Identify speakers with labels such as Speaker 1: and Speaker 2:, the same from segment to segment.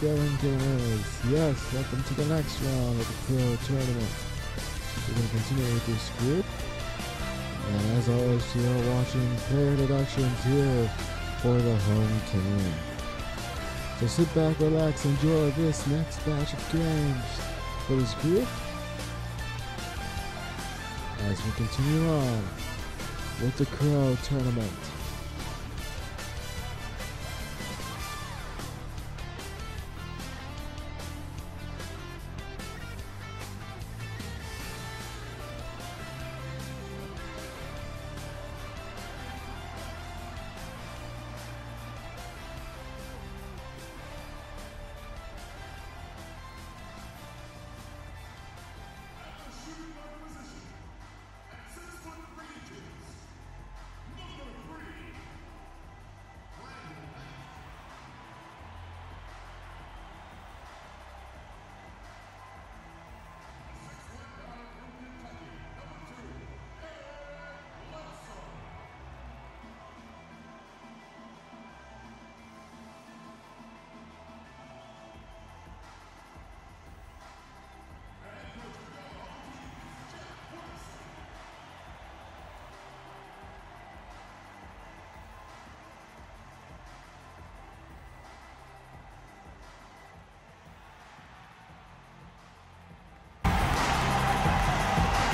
Speaker 1: going, gamers? Yes, welcome to the next round of the LeCrow tournament. We're going to continue with this group. And as always, you are watching player introductions here for the home team. So sit back, relax, enjoy this next batch of games for this group as we continue on with the LeCrow tournament.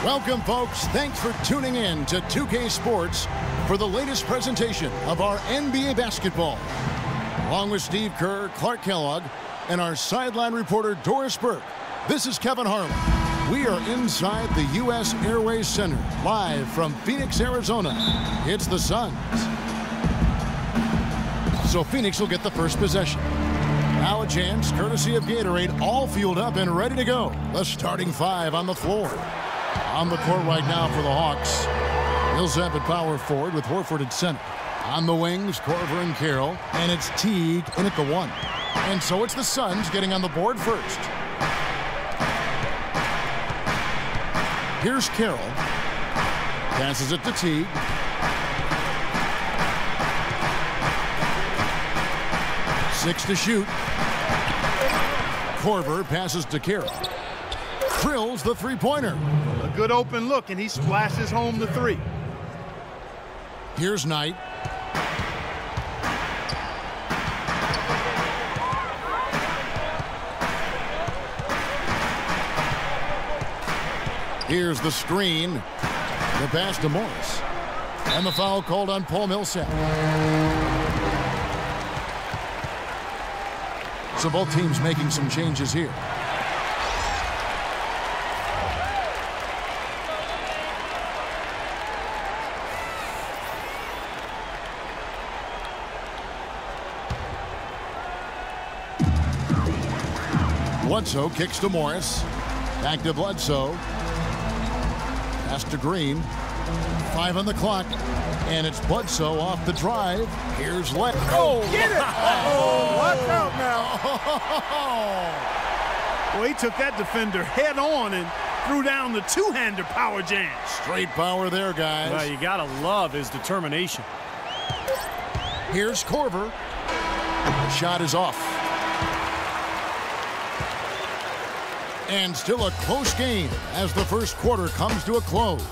Speaker 2: Welcome, folks. Thanks for tuning in to 2K Sports for the latest presentation of our NBA basketball. Along with Steve Kerr, Clark Kellogg, and our sideline reporter, Doris Burke, this is Kevin Harlan. We are inside the U.S. Airways Center, live from Phoenix, Arizona. It's the Suns. So Phoenix will get the first possession. Now a chance, courtesy of Gatorade, all fueled up and ready to go. The starting five on the floor. On the court right now for the Hawks, Millsap at power forward with Horford at center. On the wings, Korver and Carroll, and it's Teague in at the one. And so it's the Suns getting on the board first. Here's Carroll. Passes it to Teague. Six to shoot. Korver passes to Carroll. Drills the three-pointer.
Speaker 3: A good open look, and he splashes home the three.
Speaker 2: Here's Knight. Here's the screen. The pass to Morris. And the foul called on Paul Millsap. So both teams making some changes here. Bledsoe kicks to Morris. Back to Bledsoe. Pass to Green. 5 on the clock. And it's Bledsoe off the drive. Here's LeCrow.
Speaker 3: Get it! Oh, watch out now. Well, he took that defender head on and threw down the two-hander power jam.
Speaker 2: Straight power there, guys.
Speaker 4: Well, you gotta love his determination.
Speaker 2: Here's Korver. Shot is off. And still a close game as the first quarter comes to a close.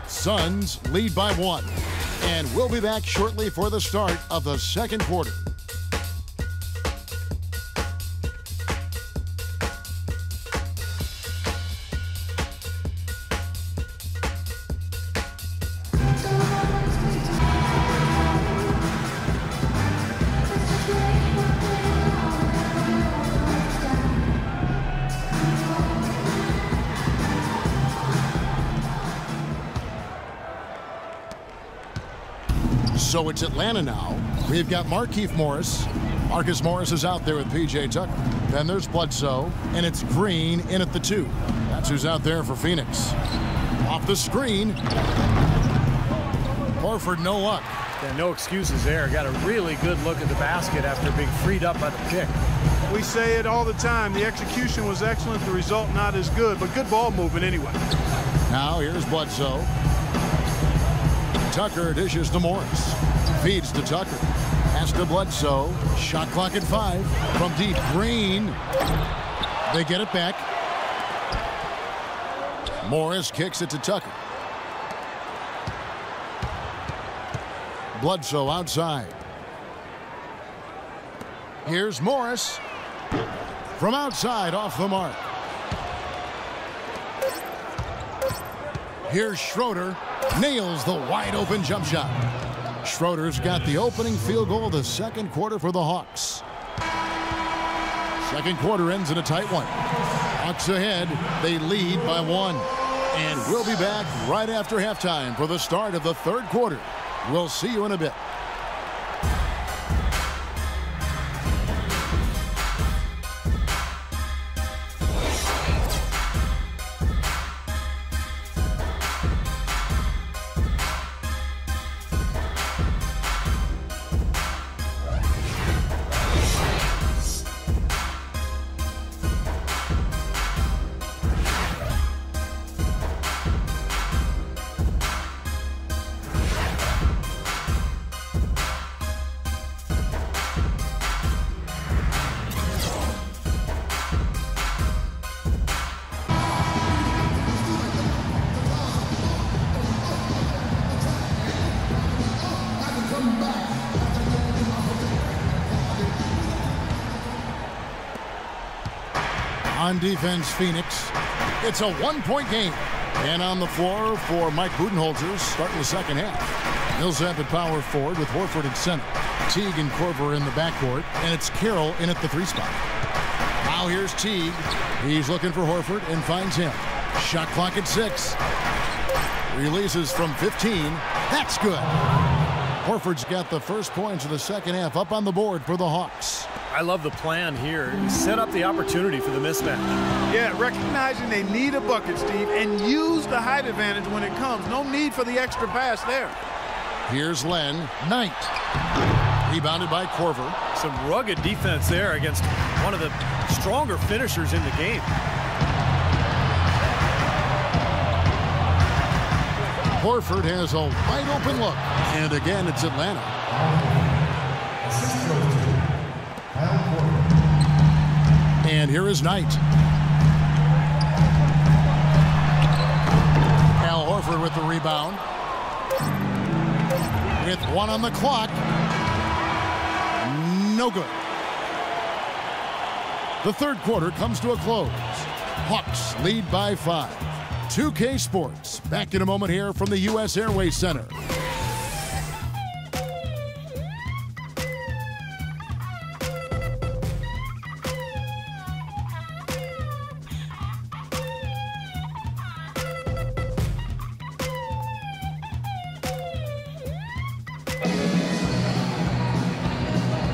Speaker 2: Suns lead by 1. And we'll be back shortly for the start of the second quarter. So it's Atlanta now. We've got Markieff Morris. Marcus Morris is out there with P.J. Tucker. Then there's Bledsoe, and it's Green in at the 2. That's who's out there for Phoenix. Off the screen. Horford, no luck.
Speaker 4: Yeah, no excuses there. Got a really good look at the basket after being freed up by the pick.
Speaker 3: We say it all the time. The execution was excellent. The result not as good, but good ball movement anyway.
Speaker 2: Now here's Bledsoe. Tucker dishes to Morris. Feeds to Tucker. Pass to Bledsoe. Shot clock at 5. From deep, Green. They get it back. Morris kicks it to Tucker. Bledsoe outside. Here's Morris. From outside, off the mark. Here's Schroeder. Nails the wide-open jump shot. Schroeder's got the opening field goal of the second quarter for the Hawks. Second quarter ends in a tight one. Hawks ahead. They lead by 1. And we'll be back right after halftime for the start of the third quarter. We'll see you in a bit. On defense, Phoenix. It's a one-point game. And on the floor for Mike Budenholzer starting the second half. Millsap at power forward with Horford at center. Teague and Korver in the backcourt. And it's Carroll in at the 3 spot. Now here's Teague. He's looking for Horford and finds him. Shot clock at 6. Releases from 15. That's good. Horford's got the first points of the second half up on the board for the Hawks.
Speaker 4: I love the plan here. Set up the opportunity for the mismatch.
Speaker 3: Yeah, recognizing they need a bucket, Steve, and use the height advantage when it comes. No need for the extra pass there.
Speaker 2: Here's Len. Knight. Rebounded by Korver.
Speaker 4: Some rugged defense there against one of the stronger finishers in the game.
Speaker 2: Horford has a wide open look. And again, it's Atlanta. And here is Knight. Al Horford with the rebound. With 1 on the clock. No good. The third quarter comes to a close. Hawks lead by 5. 2K Sports. Back in a moment here from the U.S. Airways Center.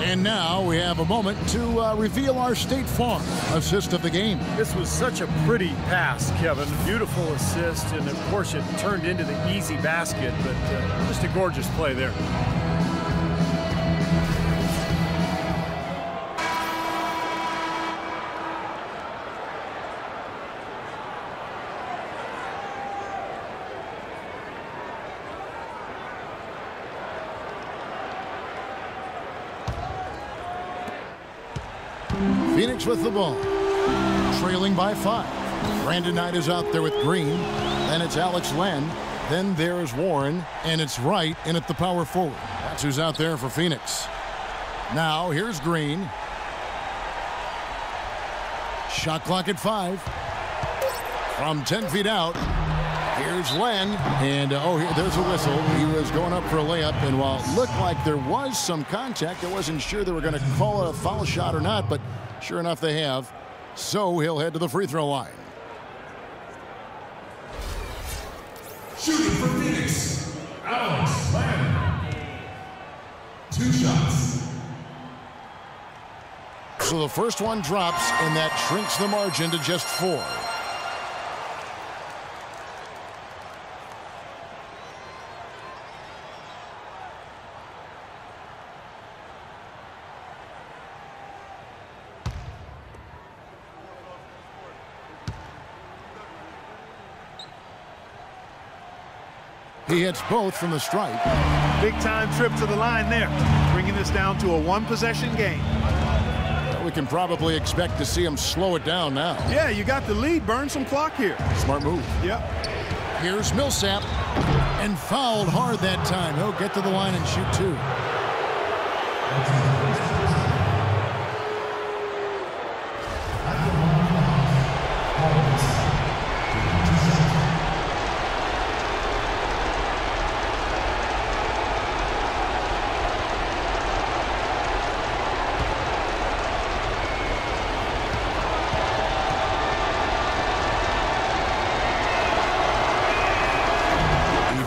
Speaker 2: And now we have a moment to reveal our State Farm assist of the game.
Speaker 4: This was such a pretty pass, Kevin. Beautiful assist, and of course it turned into the easy basket, but just a gorgeous play there.
Speaker 2: Phoenix with the ball. Trailing by 5. Brandon Knight is out there with Green. Then it's Alex Len. Then there's Warren. And it's Wright in at the power forward. That's who's out there for Phoenix. Now here's Green. Shot clock at 5. From 10 feet out. Here's Len. And there's a whistle. He was going up for a layup. And while it looked like there was some contact, I wasn't sure they were going to call a foul shot or not. But sure enough, they have. So he'll head to the free throw line.
Speaker 5: Shooting for Phoenix, Alex Len. 2 shots.
Speaker 2: So the first one drops, and that shrinks the margin to just 4. He hits both from the stripe.
Speaker 3: Big time trip to the line there. bringing this down to a one-possession game.
Speaker 2: We can probably expect to see him slow it down now.
Speaker 3: Yeah, you got the lead. Burn some clock here.
Speaker 2: Smart move.
Speaker 3: Yep.
Speaker 2: Here's Millsap. And fouled hard that time. He'll get to the line and shoot two.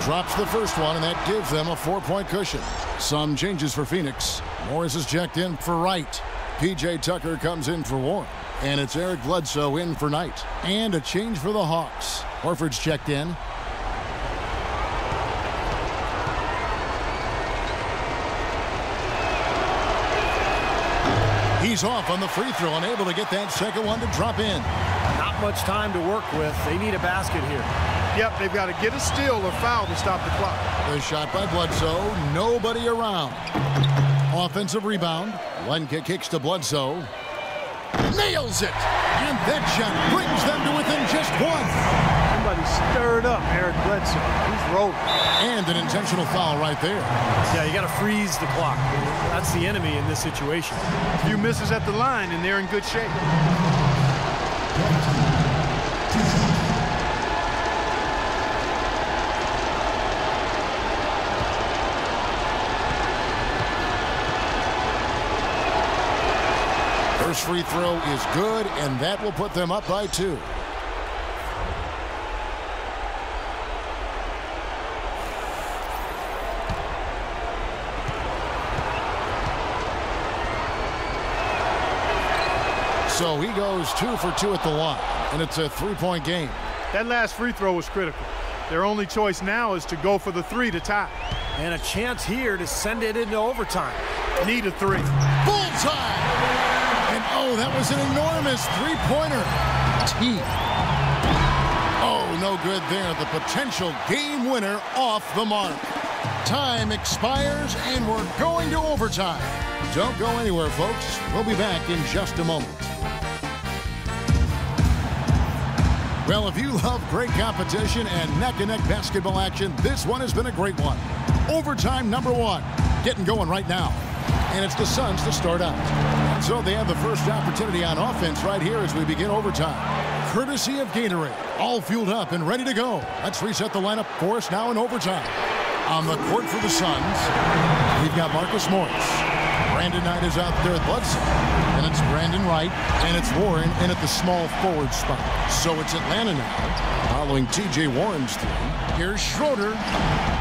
Speaker 2: Drops the first one, and that gives them a 4-point cushion. Some changes for Phoenix. Morris is checked in for Wright. P.J. Tucker comes in for Warren. And it's Eric Bledsoe in for Knight. And a change for the Hawks. Horford's checked in. He's off on the free throw, unable to get that second one to drop in.
Speaker 4: Not much time to work with. They need a basket here.
Speaker 3: Yep, they've got to get a steal or foul to stop the clock.
Speaker 2: The shot by Bledsoe, nobody around. Offensive rebound. Lenka kicks to Bledsoe. Nails it! And that shot brings them to within just one.
Speaker 3: Somebody stirred up Eric Bledsoe. He's rolling.
Speaker 2: And an intentional foul right there.
Speaker 4: Yeah, you got to freeze the clock. That's the enemy in this situation.
Speaker 3: A few misses at the line, and they're in good shape.
Speaker 2: First free throw is good, and that will put them up by 2. So he goes 2 for 2 at the line, and it's a 3-point game.
Speaker 3: That last free throw was critical. Their only choice now is to go for the 3 to tie.
Speaker 4: And a chance here to send it into overtime.
Speaker 3: Need a 3.
Speaker 2: Bullseye! And oh, that was an enormous three-pointer. Oh, no good there. The potential game winner off the mark. Time expires, and we're going to overtime. Don't go anywhere, folks. We'll be back in just a moment. Well, if you love great competition and neck-and-neck basketball action, this one has been a great one. Overtime number 1. Getting going right now. And it's the Suns to start out. So they have the first opportunity on offense right here as we begin overtime. Courtesy of Gatorade. All fueled up and ready to go. Let's reset the lineup for us now in overtime. On the court for the Suns, we've got Marcus Morris. Brandon Knight is out there at Bledsoe. And it's Brandon Wright. And it's Warren in at the small forward spot. So it's Atlanta now, following T.J. Warren's 3. Here's Schroeder.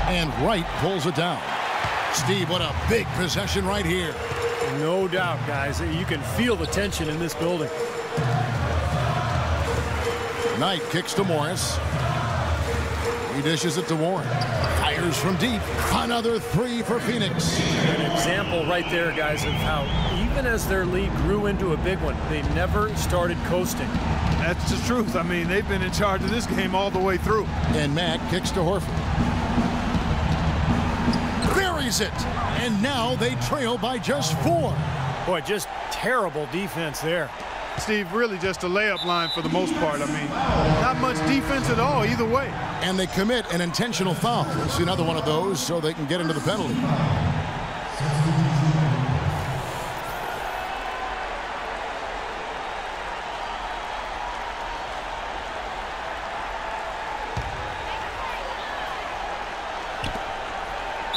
Speaker 2: And Wright pulls it down. Steve, what a big possession right here.
Speaker 4: No doubt, guys. You can feel the tension in this building.
Speaker 2: Knight kicks to Morris. He dishes it to Warren. Fires from deep. Another 3 for Phoenix.
Speaker 4: An example right there, guys, of how even as their lead grew into a big one, they never started coasting.
Speaker 3: That's the truth. I mean, they've been in charge of this game all the way through.
Speaker 2: And Mack kicks to Horford. Buries it. And now they trail by just 4.
Speaker 4: Boy, just terrible defense there.
Speaker 3: Steve, really just a layup line for the most part. I mean, not much defense at all either way.
Speaker 2: And they commit an intentional foul. We'll see another one of those so they can get into the penalty.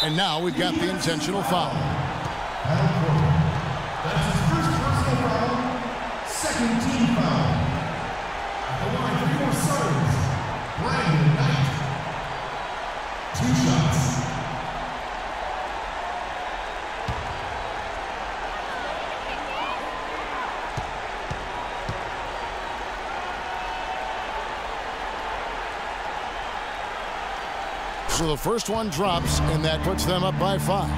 Speaker 2: And now we've got the intentional foul.
Speaker 5: That's his first personal foul, second team foul. At the line for your Suns, Brandon Knight. 2 shots.
Speaker 2: So the first one drops, and that puts them up by 5.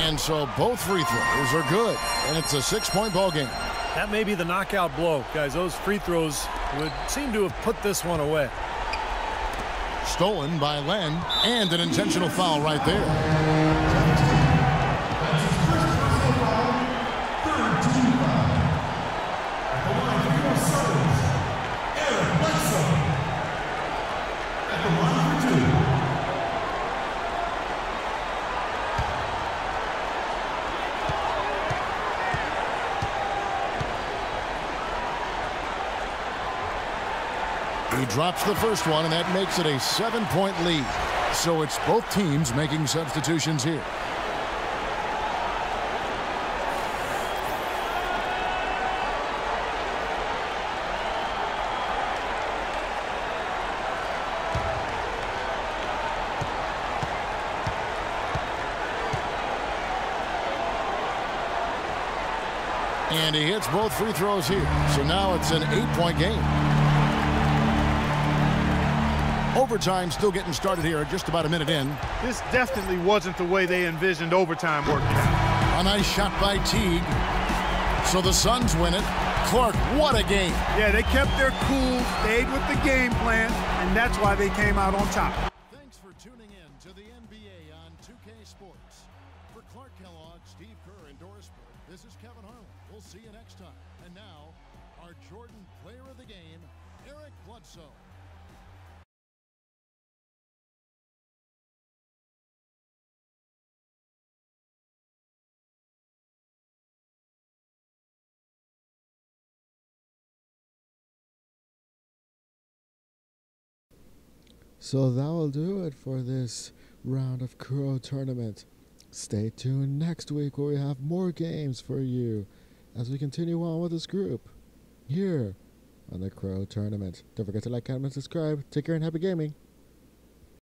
Speaker 2: And so both free throws are good, and it's a 6-point ball game.
Speaker 4: That may be the knockout blow, guys. Those free throws would seem to have put this one away.
Speaker 2: Stolen by Len, and an intentional foul right there.
Speaker 5: That's his first personal foul, third team foul. At the line for your serves, Eric Bledsoe. At the line for two.
Speaker 2: He drops the first one, and that makes it a 7-point lead. So it's both teams making substitutions here. And he hits both free throws here. So now it's an 8-point game. Overtime still getting started here, just about a minute in.
Speaker 3: This definitely wasn't the way they envisioned overtime working out.
Speaker 2: A nice shot by Teague. So the Suns win it. Clark, what a game.
Speaker 3: Yeah, they kept their cool, stayed with the game plan, and that's why they came out on top.
Speaker 2: Thanks for tuning in to the NBA on 2K Sports. For Clark Kellogg, Steve Kerr, and Doris Burke, this is Kevin Harlan. We'll see you next time. And now, our Jordan Player of the Game, Eric Bledsoe.
Speaker 1: So that will do it for this round of Crow tournament. Stay tuned next week where we have more games for you as we continue on with this group here on the Crow tournament. Don't forget to like, comment, and subscribe. Take care and happy gaming.